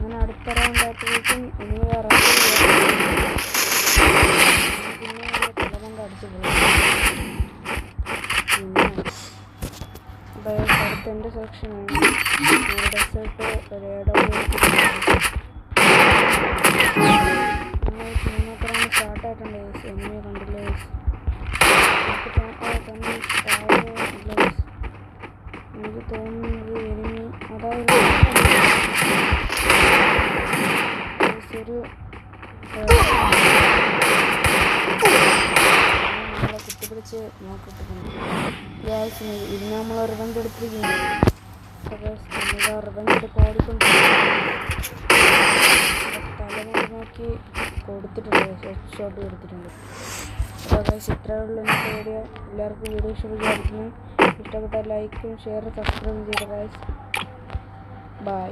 അങ്ങനെ അടുത്ത റൗണ്ടായപ്പോഴേക്കും ഇനി വേറെ പിന്നെ തലമണ്ട അടിച്ചു പോയി. പിന്നെ അടുത്ത എൻ്റെ സെക്ഷനാണ് ഡെസേർട്ട് മൂന്നാമത്തെ റൗണ്ട് സ്റ്റാർട്ടായിട്ടുണ്ട്. എനിമി കണ്ടില്ല. എനിക്ക് തോന്നുന്നത് എനിമി അതായത് ഒരു നമ്മളെ കുത്തിപ്പിടിച്ച് നോക്കിയിട്ടുണ്ട്. ഇന്ന് നമ്മൾ റിവഞ്ച് എടുത്തിരിക്കുന്നു. നമ്മൾ റിവഞ്ച് എടുത്ത് ഓടിക്കൊണ്ടിരിക്കുന്നു. തലമുറ നോക്കി കൊടുത്തിട്ടുണ്ട്, ഹെഡ് ഷോട്ട് കൊടുത്തിട്ടുണ്ട്. അപ്പോൾ ഇത്രയുള്ള ഇന്നത്തെ വീഡിയോ. എല്ലാവർക്കും വീഡിയോ ഇഷ്ടപ്പെട്ടാൽ ലൈക്കും ഷെയറും സബ്സ്ക്രൈബും ചെയ്ത ഗൈസ്. ബൈ.